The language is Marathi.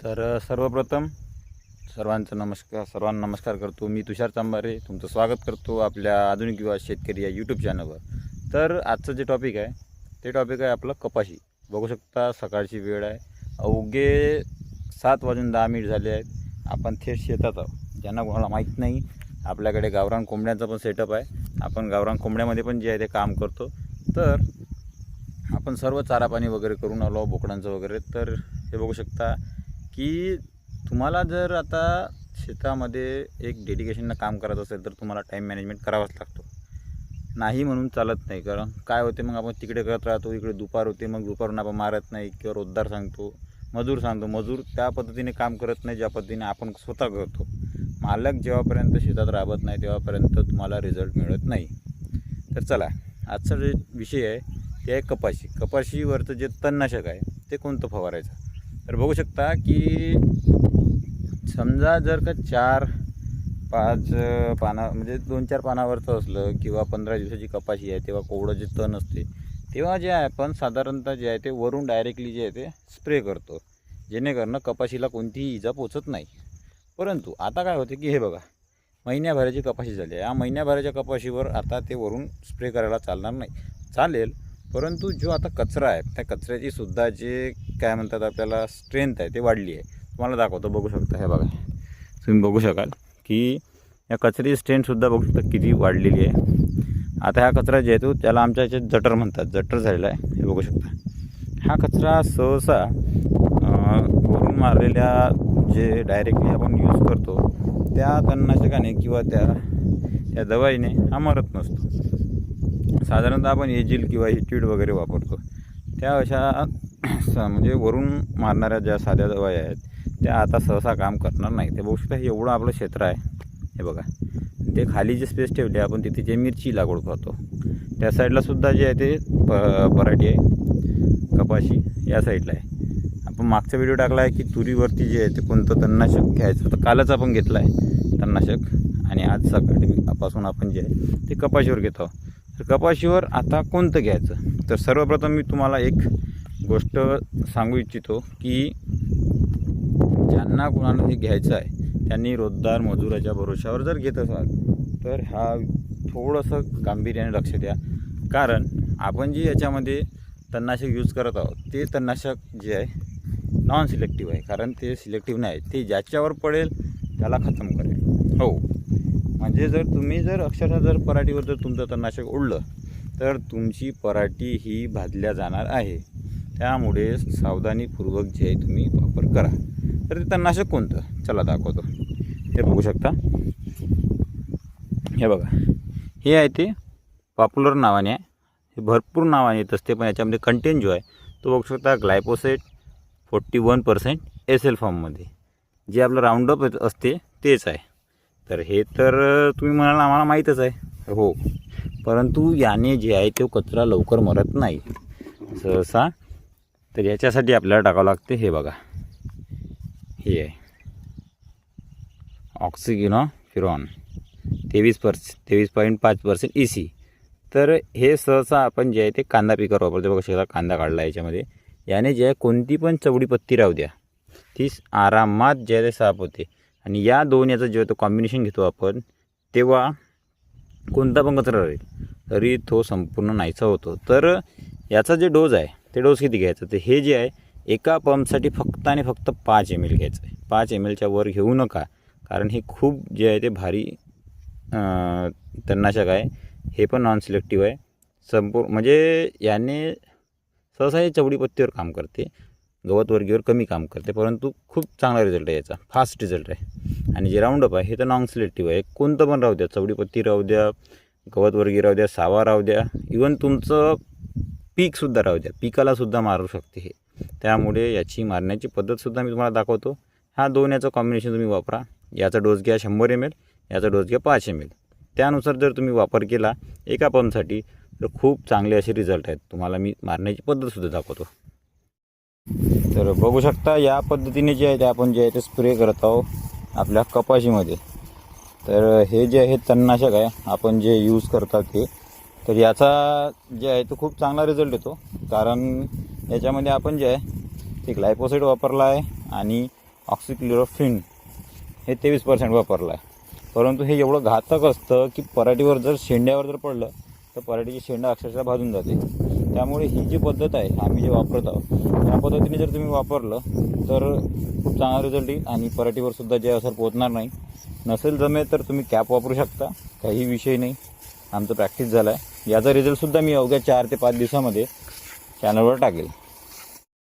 सर्वप्रथम सर्वांना नमस्कार करतो. मी तुषार चांबारे तुमचं स्वागत करतो आपल्या आधुनिक युवा शेतकरी या यूट्यूब चॅनलवर. तर आजचं जे टॉपिक आहे ते टॉपिक आहे आपलं कपाशी. बघू शकता सकाळची वेळ आहे, अवघे 7:10 झाले आहेत. आपण थेट शेतात आहोत. ज्यांना कोणाला माहीत नाही, आपल्याकडे गावरान कोंबड्यांचा पण सेटअप आहे. आपण गावरान कोंबड्यामध्ये पण जे आहे ते काम करतो. तर आपण सर्व चारा पाणी वगैरे करून आलो, बोकडांचं वगैरे. तर हे बघू शकता की तुम्हाला जर आता शेतामध्ये एक डेडिकेशननं काम करायचं असेल तर तुम्हाला टाईम मॅनेजमेंट करावाच लागतो. नाही म्हणून चालत नाही. कारण काय होते, मग आपण तिकडे करत राहतो, इकडे दुपार होते, मग दुपारून आपण मारत नाही किंवा रोजदार सांगतो, मजूर सांगतो. मजूर त्या पद्धतीने काम करत नाही ज्या पद्धतीने आपण स्वतः करतो. मालक जेव्हापर्यंत शेतात राबत नाही तेव्हापर्यंत तुम्हाला रिझल्ट मिळत नाही. तर चला, आजचा जे विषय आहे ते आहे कपाशी. कपाशीवरचं जे तणनाशक आहे ते कोणतं फवारायचं. तर बघू शकता की समजा जर का 4-5 पाना म्हणजे 2-4 पानावरचं असलं किंवा 15 दिवसाची कपाशी आहे, तेव्हा कोवळं जे तण असते तेव्हा जे आहे आपण साधारणतः जे आहे ते वरून डायरेक्टली जे आहे ते स्प्रे करतो, जेणेकरून कपाशीला कोणतीही इजा पोचत नाही. परंतु आता काय होते की हे बघा, महिन्याभराची कपाशी झाली आहे. या महिन्याभराच्या कपाशीवर आता ते वरून स्प्रे करायला चालणार नाही. चालेल, परंतु जो आता कचरा आहे त्या कचऱ्याची सुद्धा जे काय म्हणतात आपल्याला स्ट्रेंथ आहे ते वाढली आहे. तुम्हाला दाखवतो, बघू शकता. हे बघा, तुम्ही बघू शकाल की या कचऱ्याची स्ट्रेंथसुद्धा बघू शकता किती वाढलेली आहे. आता हा कचरा जे आहे तो त्याला आमच्या याच्यात जटर म्हणतात, जटर झालेला आहे. हे बघू शकता. हा कचरा सहसा वरून मारलेल्या जे डायरेक्टली आपण यूज करतो त्या तणनाशकाने किंवा त्या दवाईने हा मरत नसतो. साधारणतः आपण एजिल किंवा हिट्यूड वगैरे वापरतो. त्या अशा म्हणजे वरून मारणाऱ्या ज्या साध्या दवाई आहेत त्या आता सहसा काम करणार नाही. ते बघू शकता, हे एवढं आपलं क्षेत्र आहे. हे बघा, ते खाली जे स्पेस ठेवले आपण तिथे जे मिरची लागवड करतो त्या साईडलासुद्धा जे आहे ते पराठी आहे, कपाशी या साईडला आहे. आपण मागचा व्हिडिओ टाकला आहे की तुरीवरती जे आहे ते कोणतं तणनाशक घ्यायचं. तर कालच आपण घेतलं आहे तणनाशक आणि आज सकाळपासून आपण जे आहे ते कपाशीवर घेत आहोत. तर कपाशीवर आता कोणतं घ्यायचं. तर सर्वप्रथम मी तुम्हाला एक गोष्ट सांगू इच्छितो की ज्यांना कोणाला हे घ्यायचं आहे त्यांनी रोजदार मजुराच्या भरोशावर जर घेत असाल तर हा थोडंसं गांभीर्याने लक्ष द्या. कारण आपण जे याच्यामध्ये तणनाशक यूज करत आहोत ते तणनाशक जे आहे नॉन सिलेक्टिव्ह आहे. कारण ते सिलेक्टिव्ह नाही, ते ज्याच्यावर पडेल त्याला खतम करेल. हो, म्हणजे जर अक्षरशः जर पराठीवर जर तुमचं तणनाशक उडलं तर तुमची पराठी ही भाजल्या जाणार आहे. त्यामुळे सावधानीपूर्वक जे आहे तुम्ही वापर करा. तर ते तणनाशक कोणतं, चला दाखवतो. हे बघू शकता. हे बघा, हे आहे ते पॉप्युलर नावाने आहे. हे भरपूर नावाने येत असते, पण याच्यामध्ये कंटेंट जो आहे तो बघू शकता ग्लायफोसेट 41% SL फॉर्ममध्ये. जे आपलं राऊंडअप असते तेच आहे. तर हे तर तुम्ही म्हणाल आम्हाला माहीतच आहे. हो, परंतु याने जे आहे तो कचरा लवकर मरत नाही सहसा. तर याच्यासाठी आपल्याला टाकावं लागते. हे बघा, हे आहे ऑक्सिगिनोफिरॉन 23.5% EC. तर हे सहसा आपण जे आहे ते कांदा पिकावर वापरतो. बघा शकता, कांदा काढला याच्यामध्ये. याने जे आहे कोणती पण चवडी पत्ती राहू द्या ती आरामात जे आहे ते साफ होते. आणि या दोन याचं जेव्हा तो कॉम्बिनेशन घेतो आपण तेव्हा कोणता पण कचरा राहील तरी तो संपूर्ण नाहीसा होतो. तर याचा जे डोज आहे ते डोज किती घ्यायचं, तर हे जे आहे एका पंपसाठी फक्त आणि फक्त 5 ml घ्यायचं आहे. 5 mlच्या वर घेऊ नका, कारण हे खूप जे आहे ते भारी तणनाशक आहे. हे पण नॉन सिलेक्टिव्ह आहे. म्हणजे याने सहसा हे चवडी पत्तीवर काम करते, गवतवर्गीवर कमी काम करते, परंतु खूप चांगला रिझल्ट आहे याचा, फास्ट रिझल्ट आहे. आणि जे राऊंडअप आहे हे तर नॉन सिलेक्टिव्ह आहे. कोणतं पण राहू द्या, चवडीपत्ती राहू द्या, गवतवर्गी राहू द्या, सावा राहू द्या, इवन तुमचं पीकसुद्धा राहू द्या, पिकालासुद्धा मारू शकते हे. त्यामुळे याची मारण्याची पद्धतसुद्धा मी तुम्हाला दाखवतो. हा दोन याचं कॉम्बिनेशन तुम्ही वापरा. याचा डोस घ्या 100 ml, याचा डोस घ्या 5 ml. त्यानुसार जर तुम्ही वापर केला एका पंपसाठी तर खूप चांगले असे रिझल्ट आहेत. तुम्हाला मी मारण्याची पद्धतसुद्धा दाखवतो. तर बघू शकता, या पद्धतीने जे आहे ते आपण जे आहे ते स्प्रे करत आहोत आपल्या कपाशीमध्ये. तर हे जे आहे तणनाशक आहे आपण जे यूज करतात ते, तर याचा जे आहे तो खूप चांगला रिझल्ट येतो. कारण याच्यामध्ये आपण जे आहे ते ग्लायफोसेट वापरला आहे आणि ऑक्सिक्लोरोफिन हे 23% वापरलं आहे. परंतु हे एवढं घातक असतं की पराठीवर जर शेंड्यावर जर पडलं तर पराठीची शेंडा अक्षरशः भाजून जाते. त्यामुळे ही जी पद्धत आहे आम्ही जे वापरत आहोत त्या पद्धतीने जर तुम्ही वापरलं तर खूप चांगला रिझल्ट येईल आणि पराठीवर सुद्धा जे असर पोचणार नाही. नसेल जमेल तर तुम्ही कॅप वापरू शकता, काही विषय नाही. आमचं प्रॅक्टिस झाला आहे. याचा रिझल्टसुद्धा मी अवघ्या 4 ते 5 दिवसामध्ये चॅनलवर टाकेल.